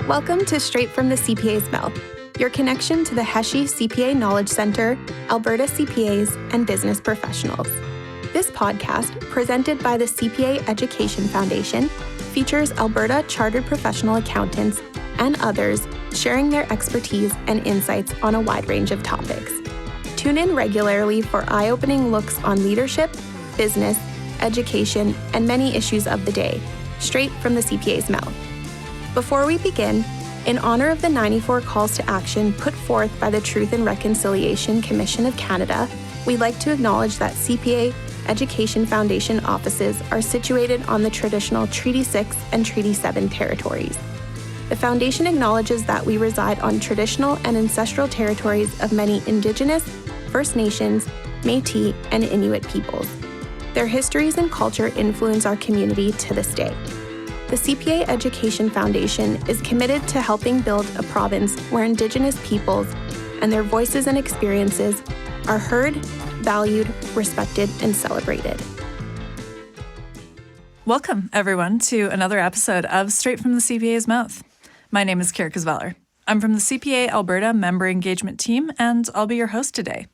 Welcome to Straight from the CPA's Mouth, your connection to the HESI CPA Knowledge Center, Alberta CPAs, and business professionals. This podcast, presented by the CPA Education Foundation, features Alberta Chartered Professional Accountants and others sharing their expertise and insights on a wide range of topics. Tune in regularly for eye-opening looks on leadership, business, education, and many issues of the day, straight from the CPA's mouth. Before we begin, in honor of the 94 calls to action put forth by the Truth and Reconciliation Commission of Canada, we'd like to acknowledge that CPA Education Foundation offices are situated on the traditional Treaty 6 and Treaty 7 territories. The Foundation acknowledges that we reside on traditional and ancestral territories of many Indigenous, First Nations, Métis, and Inuit peoples. Their histories and culture influence our community to this day. The CPA Education Foundation is committed to helping build a province where Indigenous peoples and their voices and experiences are heard, valued, respected, and celebrated. Welcome, everyone, to another episode of Straight from the CPA's Mouth. My name is Kira Kasveller. I'm from the CPA Alberta Member Engagement Team, and I'll be your host today.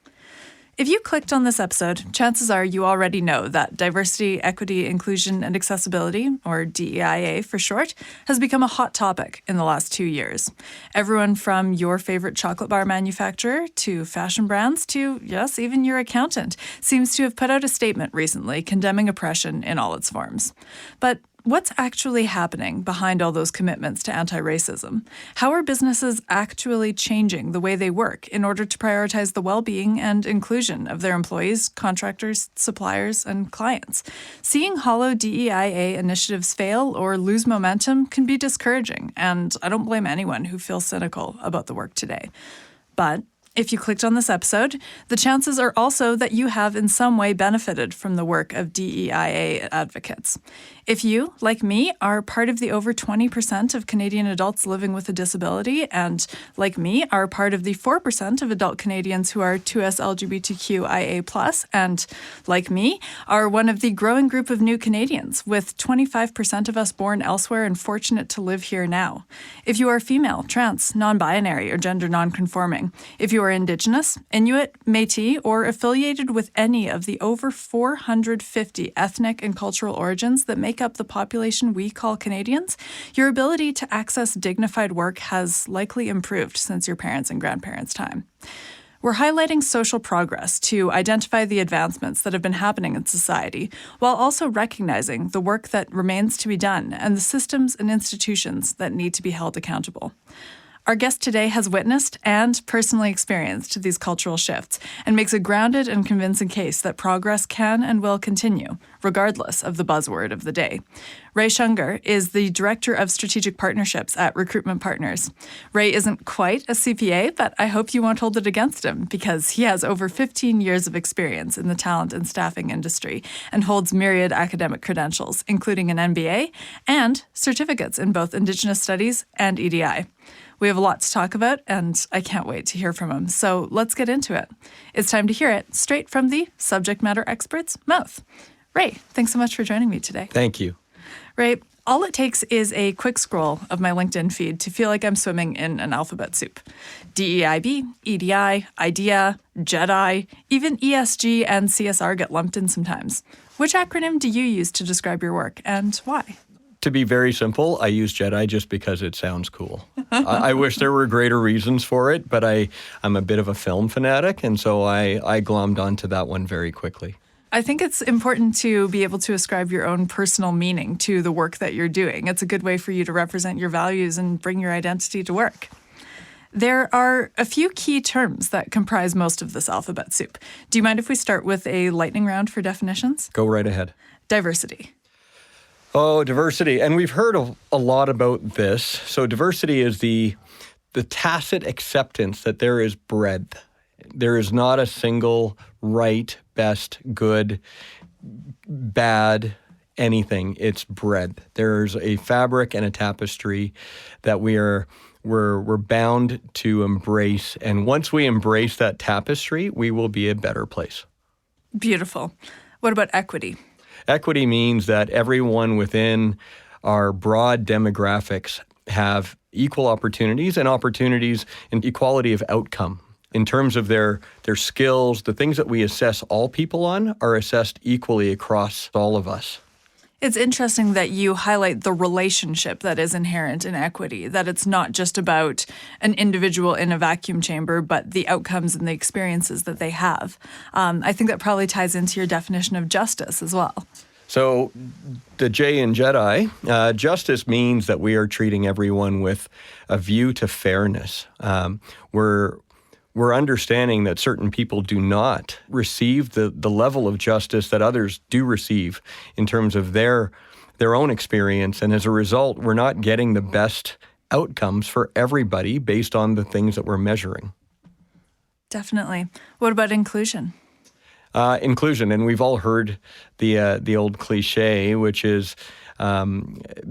If you clicked on this episode, chances are you already know that diversity, equity, inclusion, and accessibility, or DEIA for short, has become a hot topic in the last 2 years. Everyone from your favorite chocolate bar manufacturer to fashion brands to, yes, even your accountant seems to have put out a statement recently condemning oppression in all its forms. But what's actually happening behind all those commitments to anti-racism? How are businesses actually changing the way they work in order to prioritize the well-being and inclusion of their employees, contractors, suppliers, and clients? Seeing hollow DEIA initiatives fail or lose momentum can be discouraging, and I don't blame anyone who feels cynical about the work today. But if you clicked on this episode, the chances are also that you have in some way benefited from the work of DEIA advocates. If you, like me, are part of the over 20% of Canadian adults living with a disability, and, like me, are part of the 4% of adult Canadians who are 2S LGBTQIA+, and, like me, are one of the growing group of new Canadians, with 25% of us born elsewhere and fortunate to live here now. If you are female, trans, non-binary, or gender non-conforming, if you are Indigenous, Inuit, Métis, or affiliated with any of the over 450 ethnic and cultural origins that make up the population we call Canadians, your ability to access dignified work has likely improved since your parents' and grandparents' time. We're highlighting social progress to identify the advancements that have been happening in society, while also recognizing the work that remains to be done and the systems and institutions that need to be held accountable. Our guest today has witnessed and personally experienced these cultural shifts and makes a grounded and convincing case that progress can and will continue, regardless of the buzzword of the day. Rae Shungur is the Director of Strategic Partnerships at Recruitment Partners. Rae isn't quite a CPA, but I hope you won't hold it against him because he has over 15 years of experience in the talent and staffing industry and holds myriad academic credentials, including an MBA and certificates in both Indigenous Studies and EDI. We have a lot to talk about, and I can't wait to hear from him. So let's get into it. It's time to hear it straight from the subject matter expert's mouth. Rae, thanks so much for joining me today. Thank you. Rae, all it takes is a quick scroll of my LinkedIn feed to feel like I'm swimming in an alphabet soup. DEIB, EDI, IDEA, JEDI, even ESG and CSR get lumped in sometimes. Which acronym do you use to describe your work, and why? To be very simple, I use JEDI just because it sounds cool. I wish there were greater reasons for it, but I'm a bit of a film fanatic, and so I glommed onto that one very quickly. I think it's important to be able to ascribe your own personal meaning to the work that you're doing. It's a good way for you to represent your values and bring your identity to work. There are a few key terms that comprise most of this alphabet soup. Do you mind if we start with a lightning round for definitions? Go right ahead. Diversity. Oh, diversity. And we've heard a lot about this. So diversity is the tacit acceptance that there is breadth. There is not a single right, best, good, bad, anything. It's breadth. There's a fabric and a tapestry that we're bound to embrace. And once we embrace that tapestry, we will be a better place. Beautiful. What about equity? Equity means that everyone within our broad demographics have equal opportunities and opportunities and equality of outcome. In terms of their skills, the things that we assess all people on are assessed equally across all of us. It's interesting that you highlight the relationship that is inherent in equity, that it's not just about an individual in a vacuum chamber, but the outcomes and the experiences that they have. I think that probably ties into your definition of justice as well. So the J in Jedi, justice means that we are treating everyone with a view to fairness. We're understanding that certain people do not receive the level of justice that others do receive in terms of their own experience. And as a result, we're not getting the best outcomes for everybody based on the things that we're measuring. Definitely. What about inclusion? Inclusion, and we've all heard the old cliche, which is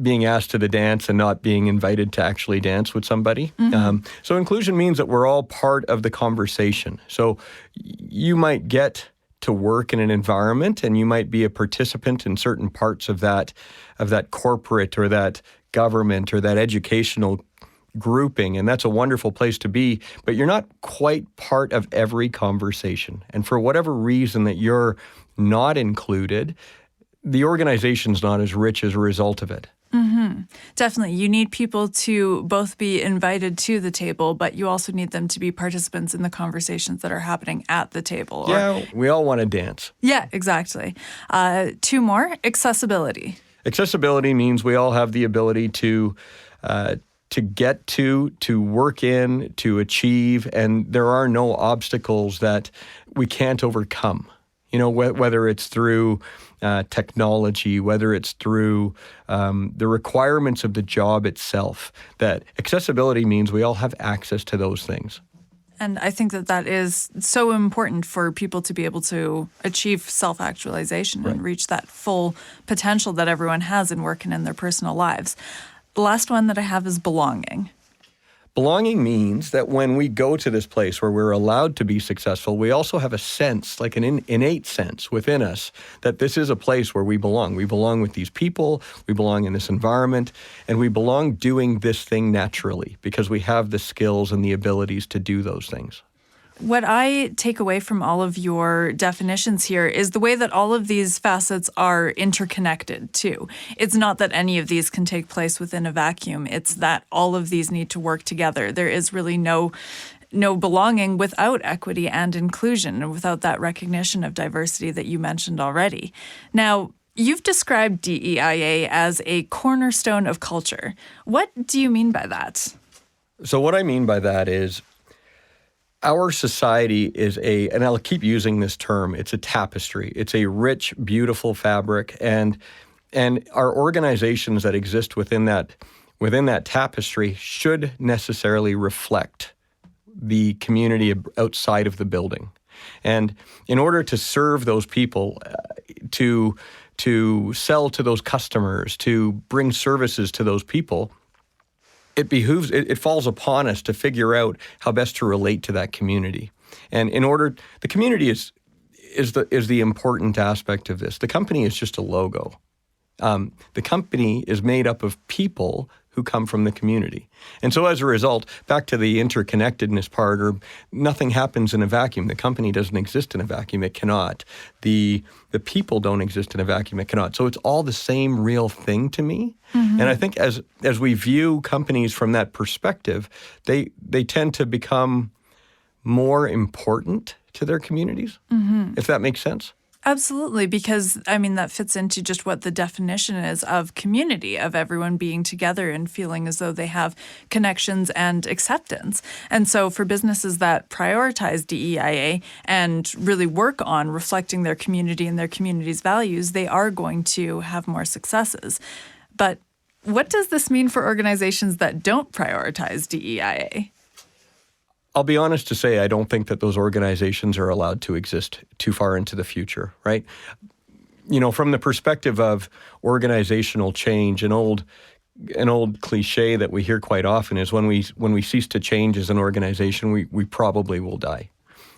being asked to the dance and not being invited to actually dance with somebody. So inclusion means that we're all part of the conversation. So you might get to work in an environment and you might be a participant in certain parts of that corporate or that government or that educational grouping, and that's a wonderful place to be, but you're not quite part of every conversation. And for whatever reason that you're not included, the organization's not as rich as a result of it. Definitely. You need people to both be invited to the table, but you also need them to be participants in the conversations that are happening at the table. Yeah, we all want to dance. Yeah, exactly. Two more, accessibility. Accessibility means we all have the ability to get to work in, to achieve, and there are no obstacles that we can't overcome. You know, whether it's through technology, whether it's through the requirements of the job itself, that accessibility means we all have access to those things. And I think that is so important for people to be able to achieve self-actualization and reach that full potential that everyone has in work and in their personal lives. The last one that I have is belonging. Belonging means that when we go to this place where we're allowed to be successful, we also have a sense, like an innate sense within us, that this is a place where we belong. We belong with these people, we belong in this environment, and we belong doing this thing naturally because we have the skills and the abilities to do those things. What I take away from all of your definitions here is the way that all of these facets are interconnected too. It's not that any of these can take place within a vacuum. It's that all of these need to work together. There is really no belonging without equity and inclusion and without that recognition of diversity that you mentioned already. Now, you've described DEIA as a cornerstone of culture. What do you mean by that? So what I mean by that is our society is and I'll keep using this term, it's a tapestry. It's a rich, beautiful fabric, and our organizations that exist within that tapestry should necessarily reflect the community outside of the building. And in order to serve those people, to sell to those customers, to bring services to those people, it falls upon us to figure out how best to relate to that community. And the community is the important aspect of this. The company is just a logo. The company is made up of people who come from the community. And so as a result, back to the interconnectedness part, or nothing happens in a vacuum. The company doesn't exist in a vacuum. It cannot. The people don't exist in a vacuum. It cannot. So it's all the same real thing to me. And I think as we view companies from that perspective, they tend to become more important to their communities, if that makes sense. Absolutely, because, I mean, that fits into just what the definition is of community, of everyone being together and feeling as though they have connections and acceptance. And so for businesses that prioritize DEIA and really work on reflecting their community and their community's values, they are going to have more successes. But what does this mean for organizations that don't prioritize DEIA? I'll be honest to say I don't think that those organizations are allowed to exist too far into the future, right? You know, from the perspective of organizational change, an old cliche that we hear quite often is when we cease to change as an organization, we probably will die.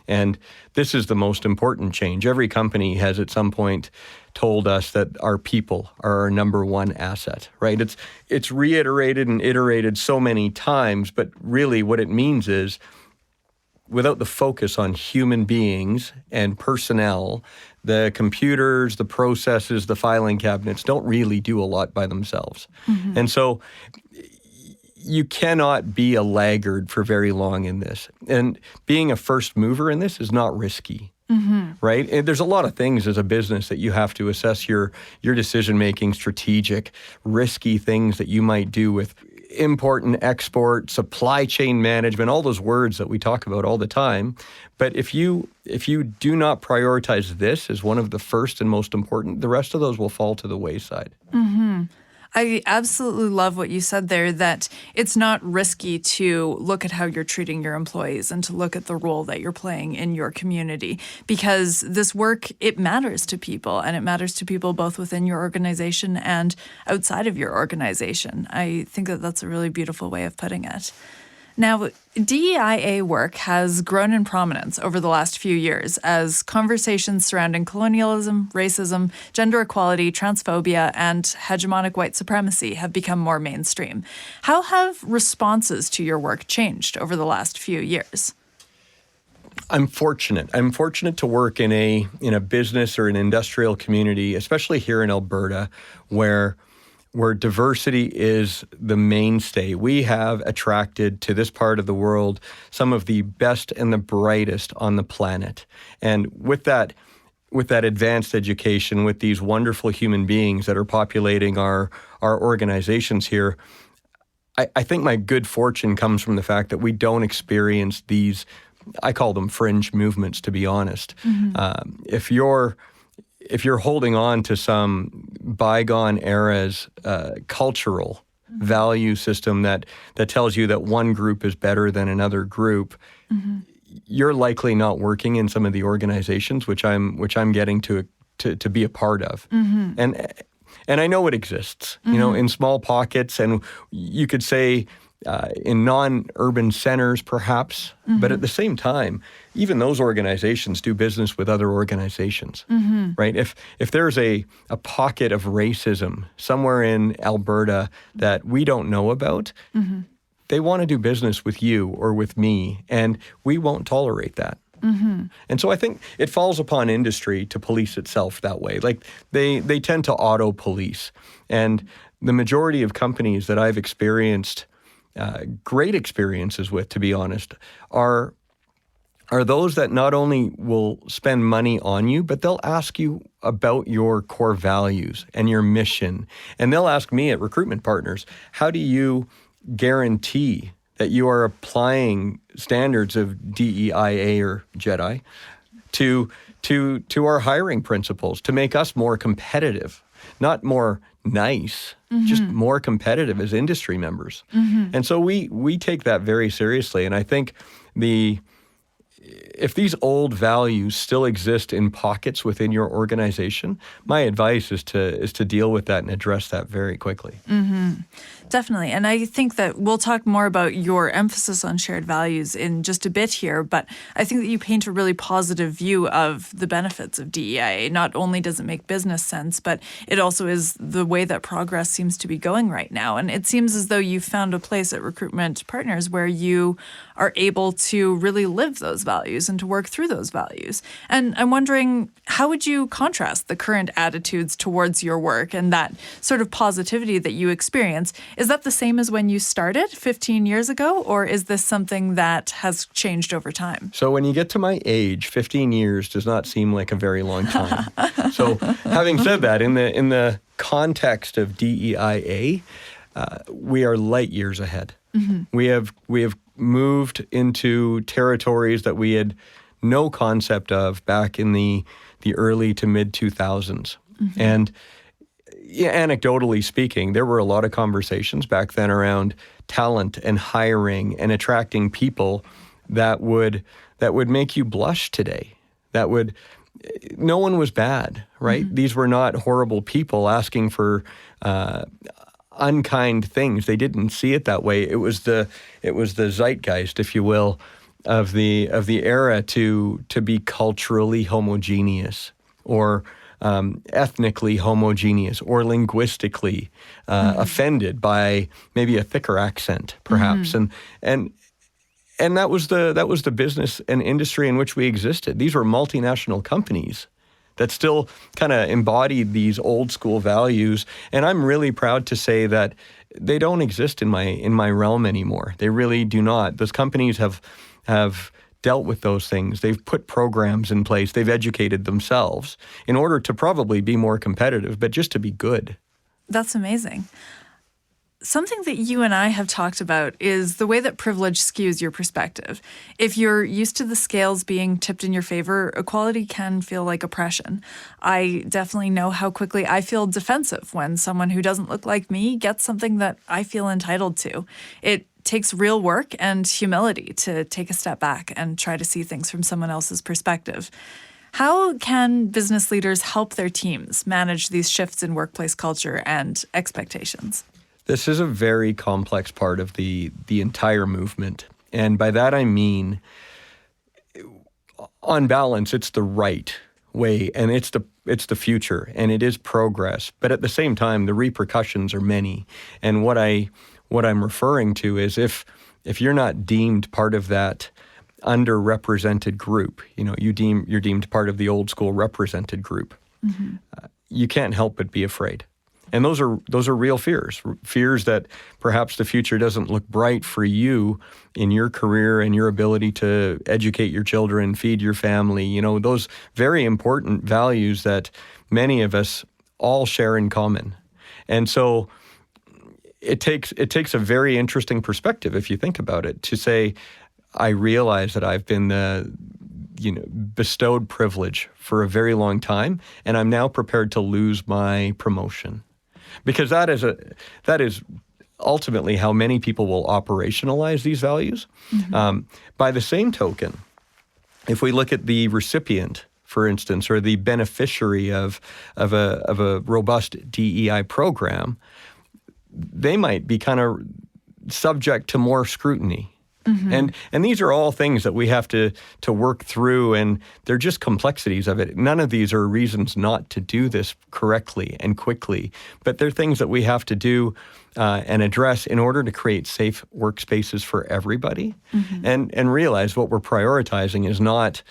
And this is the most important change. Every company has at some point told us that our people are our number one asset, right? It's reiterated and iterated so many times, but really what it means is without the focus on human beings and personnel, the computers, the processes, the filing cabinets don't really do a lot by themselves. And so you cannot be a laggard for very long in this. And being a first mover in this is not risky. Right? And there's a lot of things as a business that you have to assess your decision-making, strategic, risky things that you might do with import and export, supply chain management, all those words that we talk about all the time. But if you do not prioritize this as one of the first and most important, the rest of those will fall to the wayside. I absolutely love what you said there, that it's not risky to look at how you're treating your employees and to look at the role that you're playing in your community, because this work, it matters to people, and it matters to people both within your organization and outside of your organization. I think that that's a really beautiful way of putting it. Now, DEIA work has grown in prominence over the last few years as conversations surrounding colonialism, racism, gender equality, transphobia, and hegemonic white supremacy have become more mainstream. How have responses to your work changed over the last few years? I'm fortunate. I'm fortunate to work in a business or an industrial community, especially here in Alberta, where diversity is the mainstay. We have attracted to this part of the world some of the best and the brightest on the planet. And with that advanced education, with these wonderful human beings that are populating our organizations here, I think my good fortune comes from the fact that we don't experience these, I call them fringe movements, to be honest. If you're holding on to some bygone era's cultural value system that tells you that one group is better than another group, you're likely not working in some of the organizations which I'm getting to be a part of. And I know it exists, in small pockets, and you could say in non-urban centers, perhaps. But at the same time, even those organizations do business with other organizations, right? If there's a pocket of racism somewhere in Alberta that we don't know about, they want to do business with you or with me, and we won't tolerate that. And so I think it falls upon industry to police itself that way. Like they tend to auto-police. And the majority of companies that I've experienced great experiences with, to be honest, are those that not only will spend money on you, but they'll ask you about your core values and your mission. And they'll ask me at Recruitment Partners, how do you guarantee that you are applying standards of DEIA or JEDI to our hiring principles to make us more competitive, not more nice, just more competitive as industry members. And so we take that very seriously. And I think if these old values still exist in pockets within your organization, my advice is to deal with that and address that very quickly. Definitely. And I think that we'll talk more about your emphasis on shared values in just a bit here, but I think that you paint a really positive view of the benefits of DEIA. Not only does it make business sense, but it also is the way that progress seems to be going right now. And it seems as though you've found a place at Recruitment Partners where you are able to really live those values and to work through those values. And I'm wondering, how would you contrast the current attitudes towards your work and that sort of positivity that you experience? Is that the same as when you started 15 years ago, or is this something that has changed over time? So when you get to my age, 15 years does not seem like a very long time. So having said that, in the context of DEIA, we are light years ahead. We have moved into territories that we had no concept of back in the early to mid 2000s. And anecdotally speaking, there were a lot of conversations back then around talent and hiring and attracting people that would make you blush today. No one was bad, right? These were not horrible people asking for unkind things. They didn't see it that way. It was the zeitgeist, if you will, the era to be culturally homogeneous or ethnically homogeneous or linguistically offended by maybe a thicker accent, perhaps, and that was the business and industry in which we existed. These were multinational companies that still kind of embodied these old school values, and I'm really proud to say that they don't exist in my realm anymore. They really do not. Those companies have dealt with those things. They've put programs in place. They've educated themselves in order to probably be more competitive, but just to be good. That's amazing. Something that you and I have talked about is the way that privilege skews your perspective. If you're used to the scales being tipped in your favor, equality can feel like oppression. I definitely know how quickly I feel defensive when someone who doesn't look like me gets something that I feel entitled to. It takes real work and humility to take a step back and try to see things from someone else's perspective. How can business leaders help their teams manage these shifts in workplace culture and expectations? This is a very complex part of the entire movement. And by that I mean, on balance, it's the right way and it's the future and it is progress. But at the same time, the repercussions are many. And what I'm referring to is if you're not deemed part of that underrepresented group, you're deemed part of the old school represented group, you can't help but be afraid. And those are real fears that perhaps the future doesn't look bright for you in your career and your ability to educate your children, feed your family, those very important values that many of us all share in common. And so it takes a very interesting perspective, if you think about it, to say, I realize that I've been bestowed privilege for a very long time, and I'm now prepared to lose my promotion. Because that is ultimately how many people will operationalize these values. By the same token, if we look at the recipient, for instance, or the beneficiary of a robust DEI program, they might be kind of subject to more scrutiny. And these are all things that we have to work through, and they're just complexities of it. None of these are reasons not to do this correctly and quickly, but they're things that we have to do and address in order to create safe workspaces for everybody, and realize what we're prioritizing is not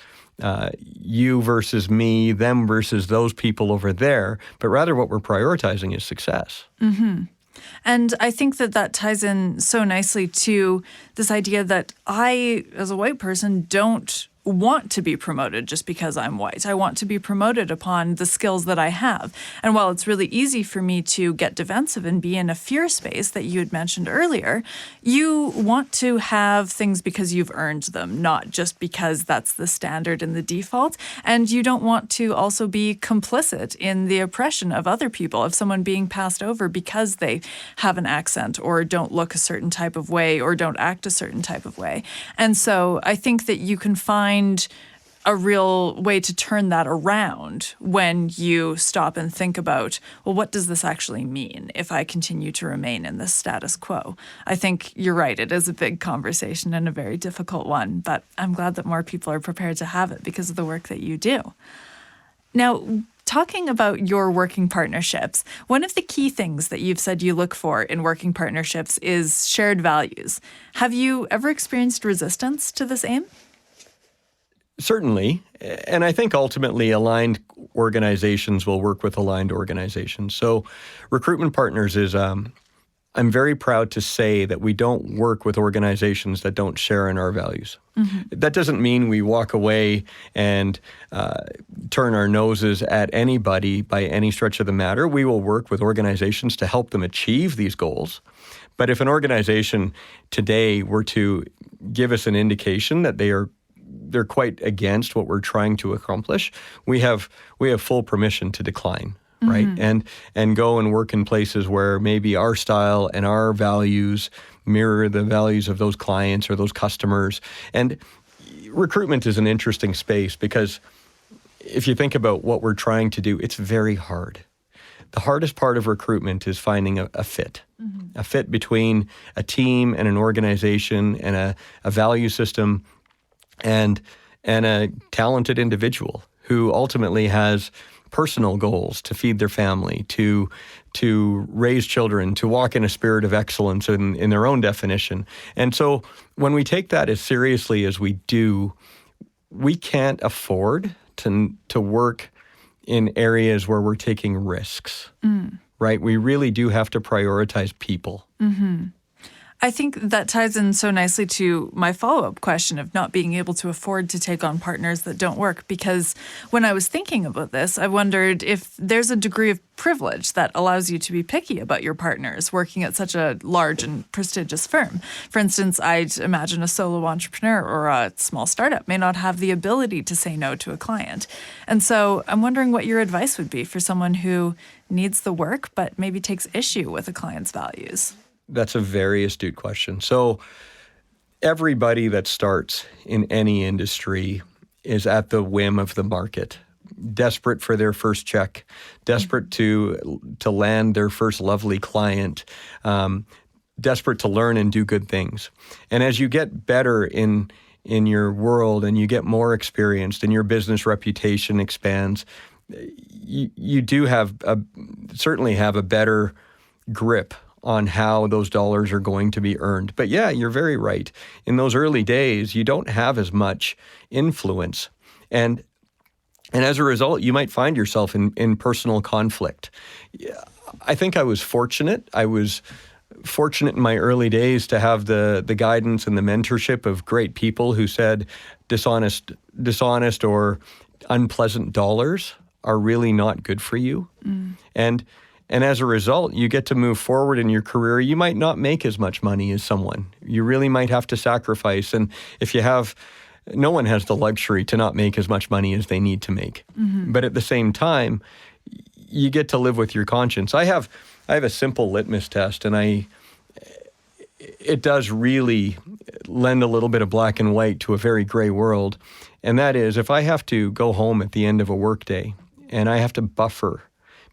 you versus me, them versus those people over there, but rather what we're prioritizing is success. And I think that ties in so nicely to this idea that I, as a white person, don't want to be promoted just because I'm white. I want to be promoted upon the skills that I have. And while it's really easy for me to get defensive and be in a fear space that you had mentioned earlier, you want to have things because you've earned them, not just because that's the standard and the default. And you don't want to also be complicit in the oppression of other people, of someone being passed over because they have an accent or don't look a certain type of way or don't act a certain type of way. And so I think that you can find a real way to turn that around when you stop and think about, well, what does this actually mean if I continue to remain in this status quo? I think you're right. It is a big conversation and a very difficult one, but I'm glad that more people are prepared to have it because of the work that you do. Now, talking about your working partnerships, one of the key things that you've said you look for in working partnerships is shared values. Have you ever experienced resistance to this aim? Certainly. And I think ultimately aligned organizations will work with aligned organizations. So Recruitment Partners is, I'm very proud to say that we don't work with organizations that don't share in our values. That doesn't mean we walk away and turn our noses at anybody by any stretch of the matter. We will work with organizations to help them achieve these goals. But if an organization today were to give us an indication that they're quite against what we're trying to accomplish, we have full permission to decline, right? And go and work in places where maybe our style and our values mirror the values of those clients or those customers. And recruitment is an interesting space because if you think about what we're trying to do, it's very hard. The hardest part of recruitment is finding a fit, a fit between a team and an organization and a value system and a talented individual who ultimately has personal goals to feed their family, to raise children, to walk in a spirit of excellence in their own definition. And so when we take that as seriously as we do, we can't afford to work in areas where we're taking risks, right? We really do have to prioritize people. Mm-hmm. I think that ties in so nicely to my follow-up question of not being able to afford to take on partners that don't work, because when I was thinking about this, I wondered if there's a degree of privilege that allows you to be picky about your partners working at such a large and prestigious firm. For instance, I'd imagine a solo entrepreneur or a small startup may not have the ability to say no to a client. And so I'm wondering what your advice would be for someone who needs the work but maybe takes issue with a client's values. That's a very astute question. So everybody that starts in any industry is at the whim of the market, desperate for their first check, desperate to land their first lovely client, desperate to learn and do good things. And as you get better in your world and you get more experienced and your business reputation expands, you do certainly have a better grip on how those dollars are going to be earned. But yeah, you're very right. In those early days, you don't have as much influence. And as a result, you might find yourself in personal conflict. I think I was fortunate. I was fortunate in my early days to have the guidance and the mentorship of great people who said dishonest or unpleasant dollars are really not good for you. And as a result, you get to move forward in your career. You might not make as much money as someone. You really might have to sacrifice. And if you have, no one has the luxury to not make as much money as they need to make. Mm-hmm. But at the same time, you get to live with your conscience. I have a simple litmus test, and it does really lend a little bit of black and white to a very gray world. And that is, if I have to go home at the end of a workday and I have to buffer,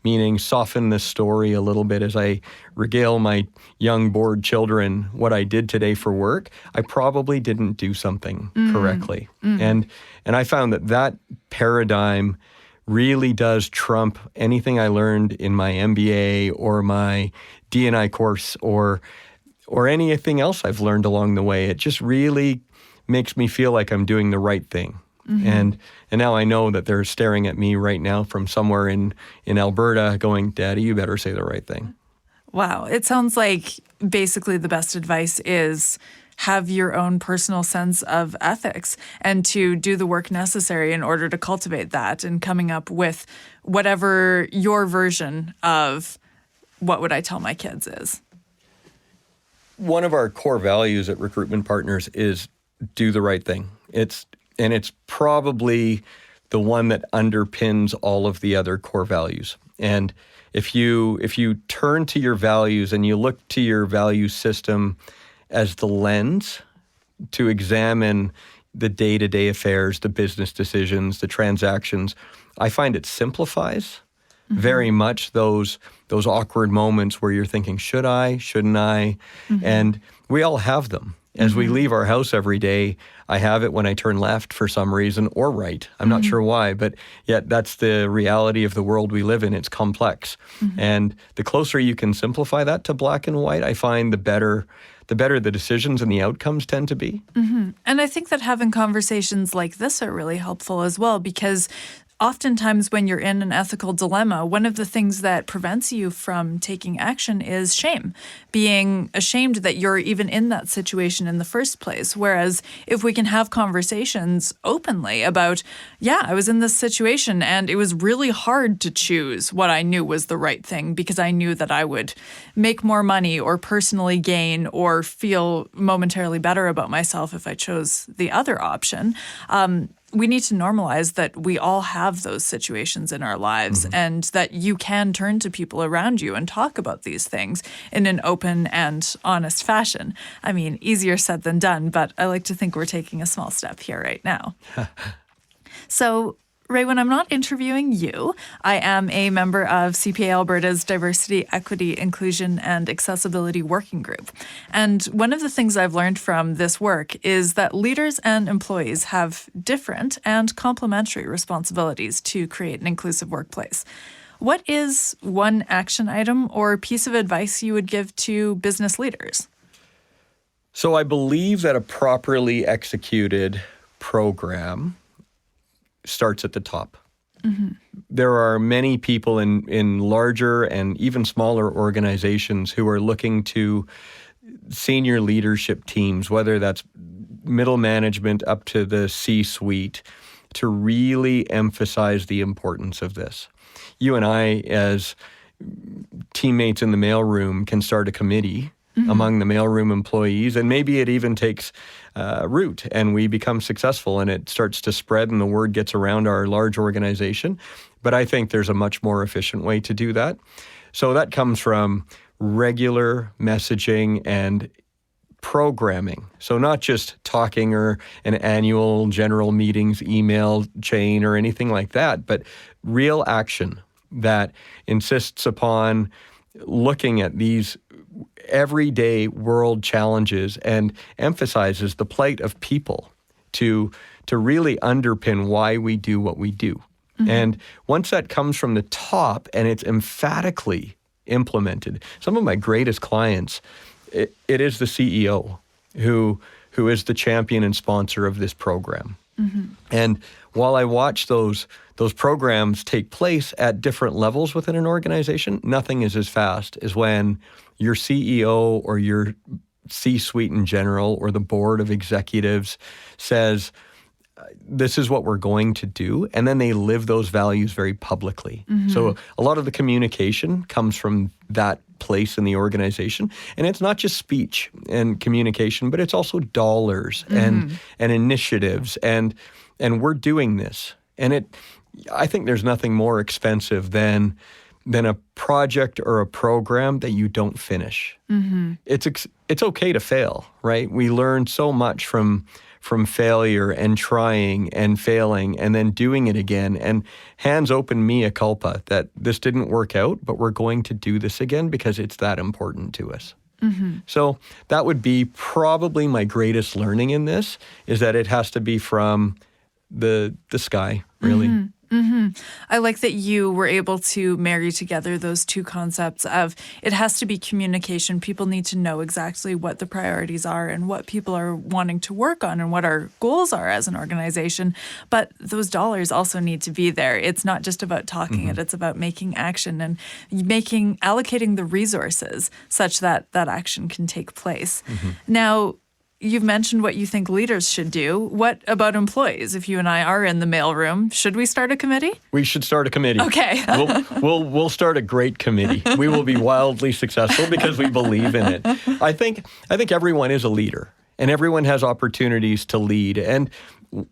meaning soften the story a little bit as I regale my young, bored children what I did today for work, I probably didn't do something correctly. And I found that paradigm really does trump anything I learned in my MBA or my D&I course or anything else I've learned along the way. It just really makes me feel like I'm doing the right thing. Mm-hmm. And now I know that they're staring at me right now from somewhere in Alberta going, Daddy, you better say the right thing. Wow. It sounds like basically the best advice is have your own personal sense of ethics and to do the work necessary in order to cultivate that and coming up with whatever your version of what would I tell my kids is. One of our core values at Recruitment Partners is do the right thing. It's probably the one that underpins all of the other core values. And if you turn to your values and you look to your value system as the lens to examine the day-to-day affairs, the business decisions, the transactions, I find it simplifies very much those awkward moments where you're thinking, should I, shouldn't I? Mm-hmm. And we all have them. As we leave our house every day, I have it when I turn left for some reason or right. I'm not sure why, but yet that's the reality of the world we live in. It's complex. And the closer you can simplify that to black and white, I find the better the decisions and the outcomes tend to be. And I think that having conversations like this are really helpful as well, because oftentimes when you're in an ethical dilemma, one of the things that prevents you from taking action is shame, being ashamed that you're even in that situation in the first place. Whereas if we can have conversations openly about, yeah, I was in this situation and it was really hard to choose what I knew was the right thing because I knew that I would make more money or personally gain or feel momentarily better about myself if I chose the other option. We need to normalize that we all have those situations in our lives and that you can turn to people around you and talk about these things in an open and honest fashion. I mean, easier said than done, but I like to think we're taking a small step here right now. So, Rae, when I'm not interviewing you, I am a member of CPA Alberta's Diversity, Equity, Inclusion, and Accessibility Working Group. And one of the things I've learned from this work is that leaders and employees have different and complementary responsibilities to create an inclusive workplace. What is one action item or piece of advice you would give to business leaders? So I believe that a properly executed program starts at the top. There are many people in larger and even smaller organizations who are looking to senior leadership teams, whether that's middle management up to the C-suite, to really emphasize the importance of this. You and I, as teammates in the mailroom, can start a committee among the mailroom employees, and maybe it even takes root and we become successful and it starts to spread and the word gets around our large organization. But I think there's a much more efficient way to do that. So that comes from regular messaging and programming. So not just talking or an annual general meetings email chain or anything like that, but real action that insists upon looking at these everyday world challenges and emphasizes the plight of people to really underpin why we do what we do. And once that comes from the top and it's emphatically implemented, some of my greatest clients, it is the CEO who is the champion and sponsor of this program. And while I watch those programs take place at different levels within an organization, nothing is as fast as when your CEO or your C-suite in general or the board of executives says, this is what we're going to do, and then they live those values very publicly. So a lot of the communication comes from that place in the organization, and it's not just speech and communication, but it's also dollars and initiatives, and we're doing this. And I think there's nothing more expensive than a project or a program that you don't finish. It's okay to fail, right? We learn so much from failure and trying and failing and then doing it again. And hands open mea culpa that this didn't work out, but we're going to do this again because it's that important to us. So that would be probably my greatest learning in this, is that it has to be from the sky, really. I like that you were able to marry together those two concepts of it has to be communication. People need to know exactly what the priorities are and what people are wanting to work on and what our goals are as an organization. But those dollars also need to be there. It's not just about talking it. It's about making action and allocating the resources such that that action can take place. Now, you've mentioned what you think leaders should do. What about employees? If you and I are in the mailroom, should we start a committee? We should start a committee. Okay. We'll start a great committee. We will be wildly successful because we believe in it. I think everyone is a leader and everyone has opportunities to lead. And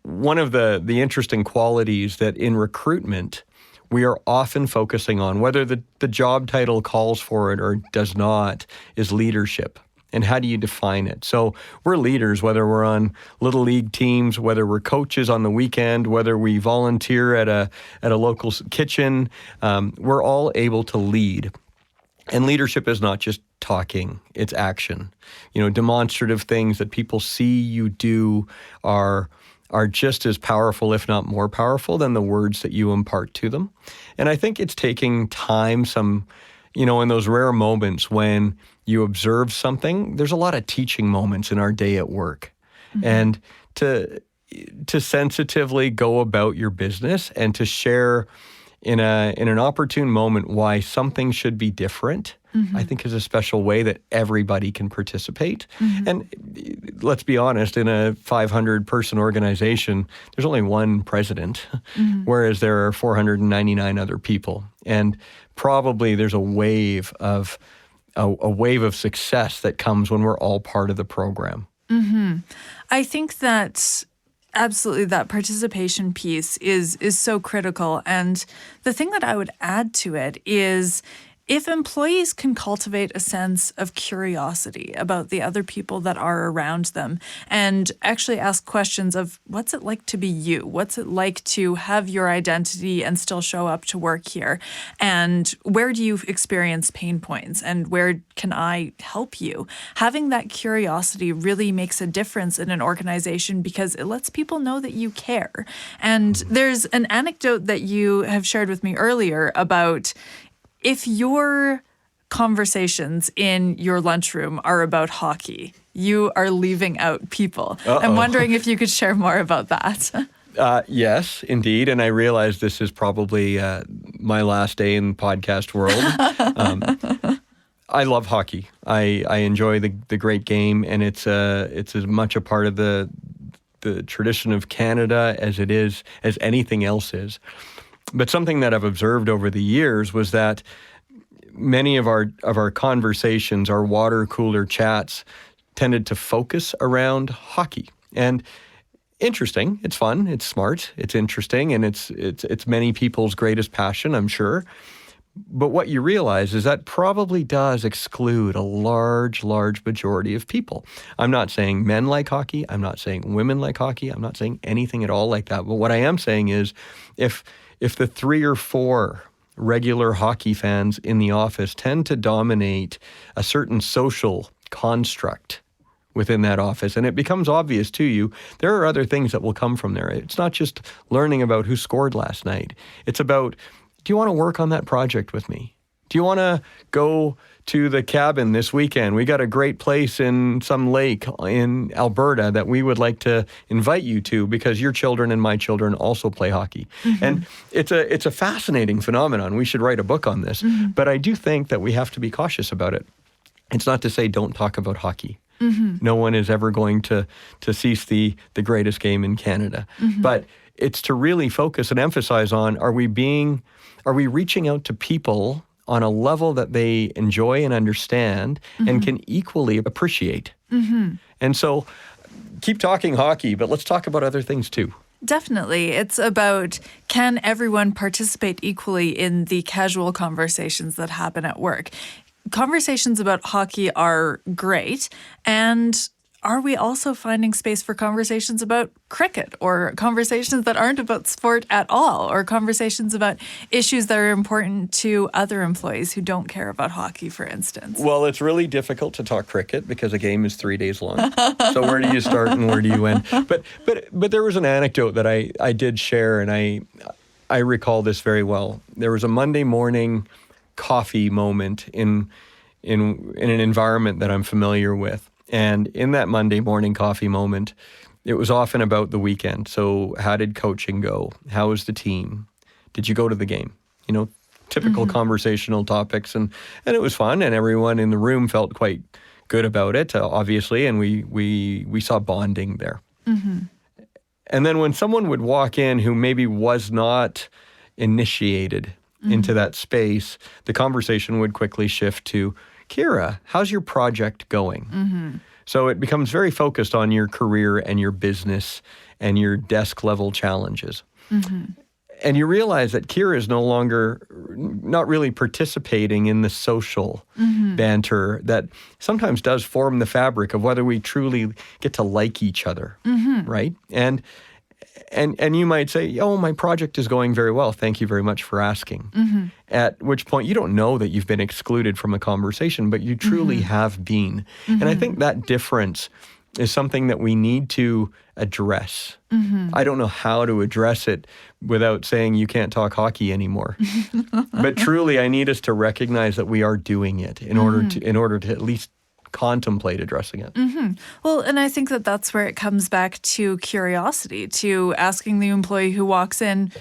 one of the interesting qualities that in recruitment we are often focusing on, whether the job title calls for it or does not, is leadership. And how do you define it? So we're leaders, whether we're on little league teams, whether we're coaches on the weekend, whether we volunteer at a local kitchen, we're all able to lead. And leadership is not just talking, it's action. Demonstrative things that people see you do are just as powerful, if not more powerful, than the words that you impart to them. And I think it's taking time, in those rare moments when you observe something. There's a lot of teaching moments in our day at work. And to sensitively go about your business and to share in an opportune moment why something should be different, I think is a special way that everybody can participate. And let's be honest, in a 500-person organization, there's only one president, whereas there are 499 other people. And probably there's a wave of success that comes when we're all part of the program. I think that absolutely that participation piece is so critical. And the thing that I would add to it is if employees can cultivate a sense of curiosity about the other people that are around them and actually ask questions of what's it like to be you? What's it like to have your identity and still show up to work here? And where do you experience pain points? And where can I help you? Having that curiosity really makes a difference in an organization because it lets people know that you care. And there's an anecdote that you have shared with me earlier about if your conversations in your lunchroom are about hockey, you are leaving out people. I'm wondering if you could share more about that. Yes, indeed. And I realize this is probably my last day in the podcast world. I love hockey. I enjoy the great game, and it's as much a part of the tradition of Canada as it is as anything else is. But something that I've observed over the years was that many of our conversations, our water cooler chats, tended to focus around hockey. And interesting, it's fun, it's smart, it's interesting, and it's many people's greatest passion, I'm sure. But what you realize is that probably does exclude a large majority of people. I'm not saying men like hockey. I'm not saying women like hockey. I'm not saying anything at all like that. But what I am saying is if the 3 or 4 regular hockey fans in the office tend to dominate a certain social construct within that office, and it becomes obvious to you, there are other things that will come from there. It's not just learning about who scored last night. It's about, do you want to work on that project with me? Do you want to go to the cabin this weekend? We got a great place in some lake in Alberta that we would like to invite you to because your children and my children also play hockey. Mm-hmm. And it's a fascinating phenomenon. We should write a book on this. Mm-hmm. But I do think that we have to be cautious about it. It's not to say don't talk about hockey. Mm-hmm. No one is ever going to cease the greatest game in Canada. Mm-hmm. But it's to really focus and emphasize on, are we reaching out to people on a level that they enjoy and understand mm-hmm. and can equally appreciate? Mm-hmm. And so keep talking hockey, but let's talk about other things too. Definitely. It's about, can everyone participate equally in the casual conversations that happen at work? Conversations about hockey are great, and are we also finding space for conversations about cricket or conversations that aren't about sport at all, or conversations about issues that are important to other employees who don't care about hockey, for instance? Well, it's really difficult to talk cricket because a game is 3 days long. So where do you start and where do you end? But there was an anecdote that I did share, and I recall this very well. There was a Monday morning coffee moment in an environment that I'm familiar with. And in that Monday morning coffee moment, it was often about the weekend. So how did coaching go? How was the team? Did you go to the game? Typical mm-hmm. conversational topics. And it was fun, and everyone in the room felt quite good about it, obviously. And we saw bonding there. Mm-hmm. And then when someone would walk in who maybe was not initiated mm-hmm. into that space, the conversation would quickly shift to, Kira, how's your project going? Mm-hmm. So it becomes very focused on your career and your business and your desk level challenges. Mm-hmm. And you realize that Kira is no longer not really participating in the social mm-hmm. banter that sometimes does form the fabric of whether we truly get to like each other, mm-hmm. right? And you might say, oh, my project is going very well. Thank you very much for asking. Mm-hmm. At which point you don't know that you've been excluded from a conversation, but you truly mm-hmm. have been. Mm-hmm. And I think that difference is something that we need to address. Mm-hmm. I don't know how to address it without saying you can't talk hockey anymore. But truly, I need us to recognize that we are doing it in mm-hmm. order to at least contemplate addressing it. Mm-hmm. Well, and I think that that's where it comes back to curiosity, to asking the employee who walks in,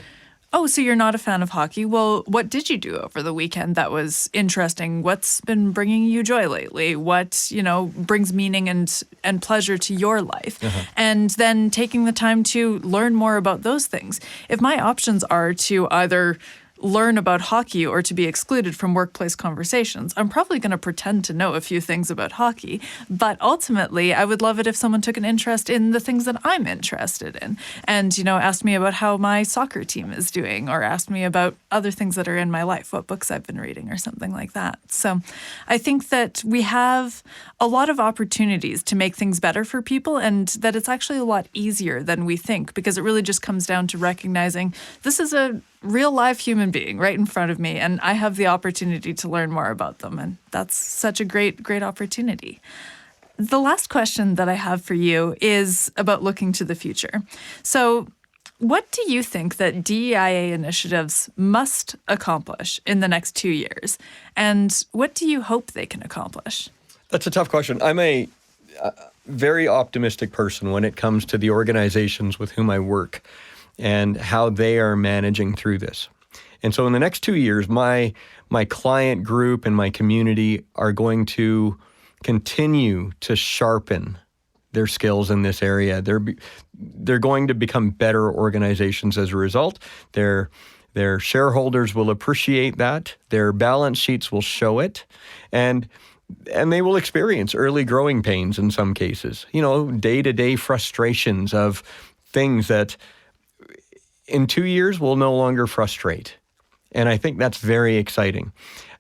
oh, so you're not a fan of hockey? Well, what did you do over the weekend that was interesting? What's been bringing you joy lately? What, brings meaning and pleasure to your life? Uh-huh. And then taking the time to learn more about those things. If my options are to either learn about hockey or to be excluded from workplace conversations. I'm probably going to pretend to know a few things about hockey, but ultimately I would love it if someone took an interest in the things that I'm interested in and, asked me about how my soccer team is doing or asked me about other things that are in my life, what books I've been reading or something like that. So I think that we have a lot of opportunities to make things better for people and that it's actually a lot easier than we think because it really just comes down to recognizing this is a real live human being right in front of me and I have the opportunity to learn more about them. And that's such a great opportunity. The last question that I have for you is about looking to the future. So what do you think that DEIA initiatives must accomplish in the next 2 years? And what do you hope they can accomplish? That's a tough question. I'm a very optimistic person when it comes to the organizations with whom I work and how they are managing through this. And so in the next 2 years, my client group and my community are going to continue to sharpen their skills in this area. They're going to become better organizations as a result. Their shareholders will appreciate that. Their balance sheets will show it. And they will experience early growing pains in some cases, day-to-day frustrations of things that in 2 years will no longer frustrate. And I think that's very exciting.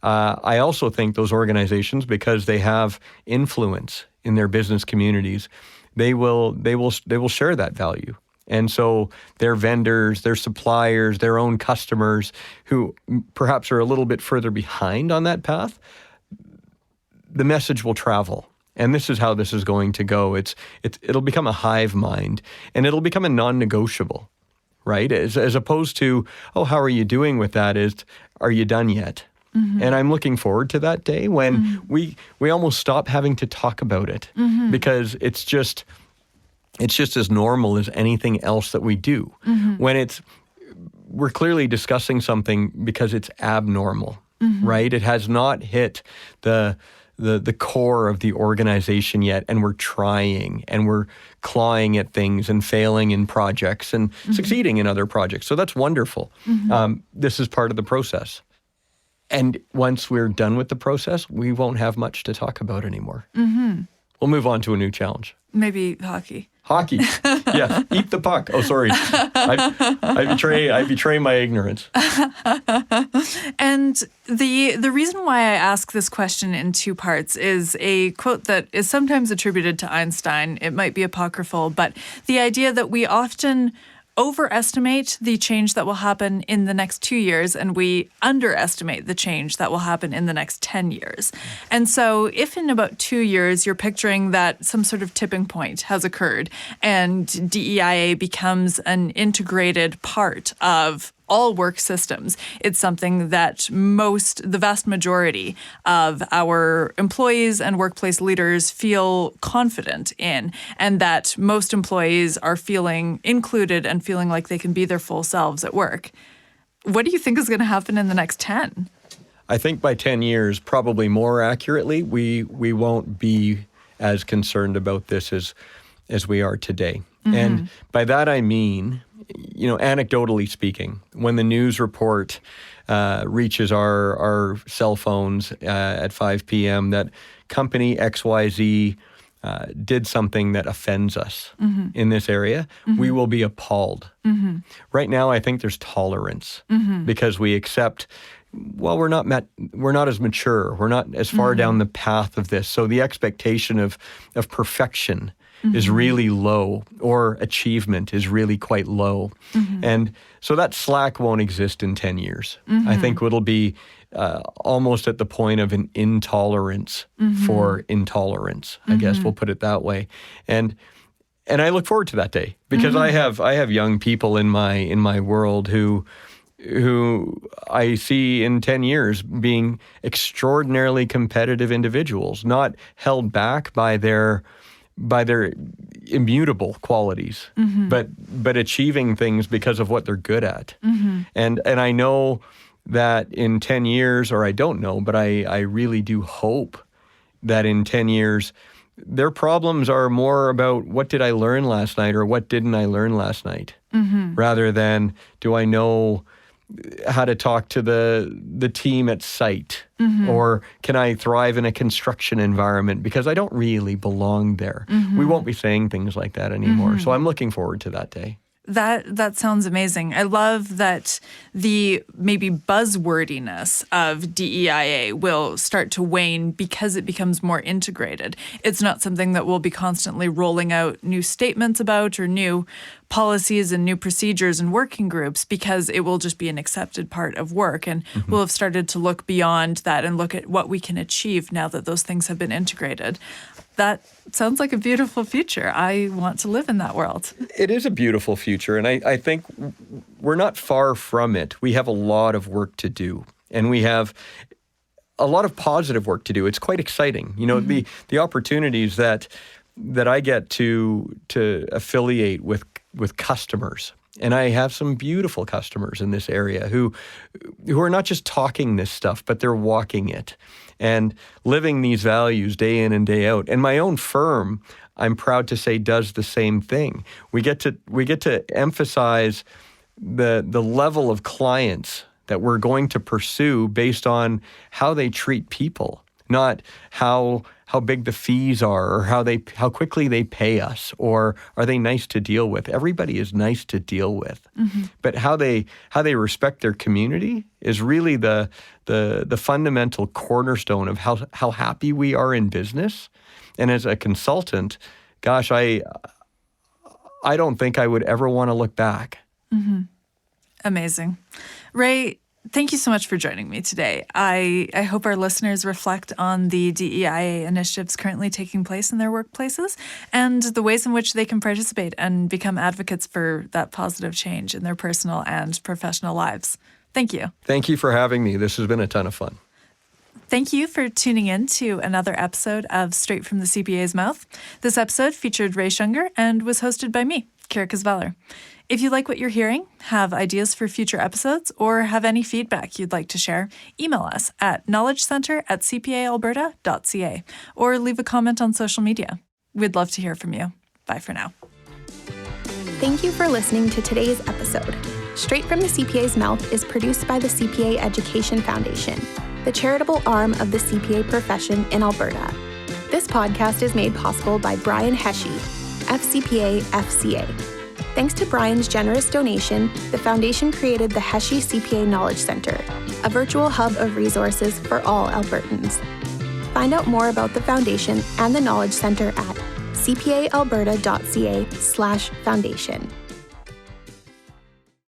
I also think those organizations, because they have influence in their business communities, they will share that value. And so their vendors, their suppliers, their own customers who perhaps are a little bit further behind on that path, the message will travel. And this is how this is going to go. It'll become a hive mind and it'll become a non-negotiable, right? As opposed to, how are you doing with that? Are you done yet? Mm-hmm. And I'm looking forward to that day when we almost stop having to talk about it because it's just as normal as anything else that we do. When we're clearly discussing something because it's abnormal, right? It has not hit the core of the organization yet, and we're trying and we're clawing at things and failing in projects and succeeding in other projects. So that's wonderful. This is part of the process. And once we're done with the process, we won't have much to talk about anymore. We'll move on to a new challenge. Maybe hockey. Hockey. Yeah. Eat the puck. Oh, sorry. I betray my ignorance. And the reason why I ask this question in two parts is a quote that is sometimes attributed to Einstein. It might be apocryphal, but the idea that we often overestimate the change that will happen in the next 2 years and we underestimate the change that will happen in the next 10 years. And so if in about 2 years you're picturing that some sort of tipping point has occurred and DEIA becomes an integrated part of all work systems, it's something that the vast majority of our employees and workplace leaders feel confident in, and that most employees are feeling included and feeling like they can be their full selves at work. What do you think is going to happen in the next 10? I think by 10 years, probably more accurately, we won't be as concerned about this as we are today. And by that I mean, anecdotally speaking, when the news report reaches our cell phones at 5 p.m. that company XYZ did something that offends us in this area, we will be appalled. Right now, I think there's tolerance because we accept, we're not as mature. We're not as far down the path of this. So the expectation of perfection is really low, or achievement is really quite low. And so that slack won't exist in 10 years. I think it'll be almost at the point of an intolerance for intolerance. I guess we'll put it that way. And I look forward to that day because I have young people in my world who I see in 10 years being extraordinarily competitive individuals, not held back by their immutable qualities, but achieving things because of what they're good at. And I know that in 10 years, or I don't know, but I really do hope that in 10 years, their problems are more about what did I learn last night or what didn't I learn last night, rather than do I know how to talk to the team at site? Or can I thrive in a construction environment because I don't really belong there? We won't be saying things like that anymore. So I'm looking forward to that day. That sounds amazing. I love that the maybe buzzwordiness of DEIA will start to wane because it becomes more integrated. It's not something that we'll be constantly rolling out new statements about or new policies and new procedures and working groups, because it will just be an accepted part of work. And we'll have started to look beyond that and look at what we can achieve now that those things have been integrated. That sounds like a beautiful future. I want to live in that world. It is a beautiful future, and I think we're not far from it. We have a lot of work to do, and we have a lot of positive work to do. It's quite exciting. You know, the opportunities that I get to affiliate with customers. And I have some beautiful customers in this area who are not just talking this stuff, but they're walking it and living these values day in and day out. And my own firm, I'm proud to say, does the same thing. We get to emphasize the level of clients that we're going to pursue based on how they treat people, not how big the fees are or how quickly they pay us, or are they nice to deal with. Everybody is nice to deal with. But how they respect their community is really the fundamental cornerstone of how happy we are in business. And as a consultant, gosh, I don't think I would ever want to look back. Amazing. Rae, thank you so much for joining me today. I hope our listeners reflect on the DEIA initiatives currently taking place in their workplaces and the ways in which they can participate and become advocates for that positive change in their personal and professional lives. Thank you. Thank you for having me. This has been a ton of fun. Thank you for tuning in to another episode of Straight from the CPA's Mouth. This episode featured Rae Shungur and was hosted by me, Kira Kasveller. If you like what you're hearing, have ideas for future episodes, or have any feedback you'd like to share, email us at knowledgecenter@cpaalberta.ca or leave a comment on social media. We'd love to hear from you. Bye for now. Thank you for listening to today's episode. Straight from the CPA's Mouth is produced by the CPA Education Foundation, the charitable arm of the CPA profession in Alberta. This podcast is made possible by Brian Heshie, FCPA FCA. Thanks to Brian's generous donation, the Foundation created the Heshie CPA Knowledge Center, a virtual hub of resources for all Albertans. Find out more about the Foundation and the Knowledge Center at cpaalberta.ca/foundation.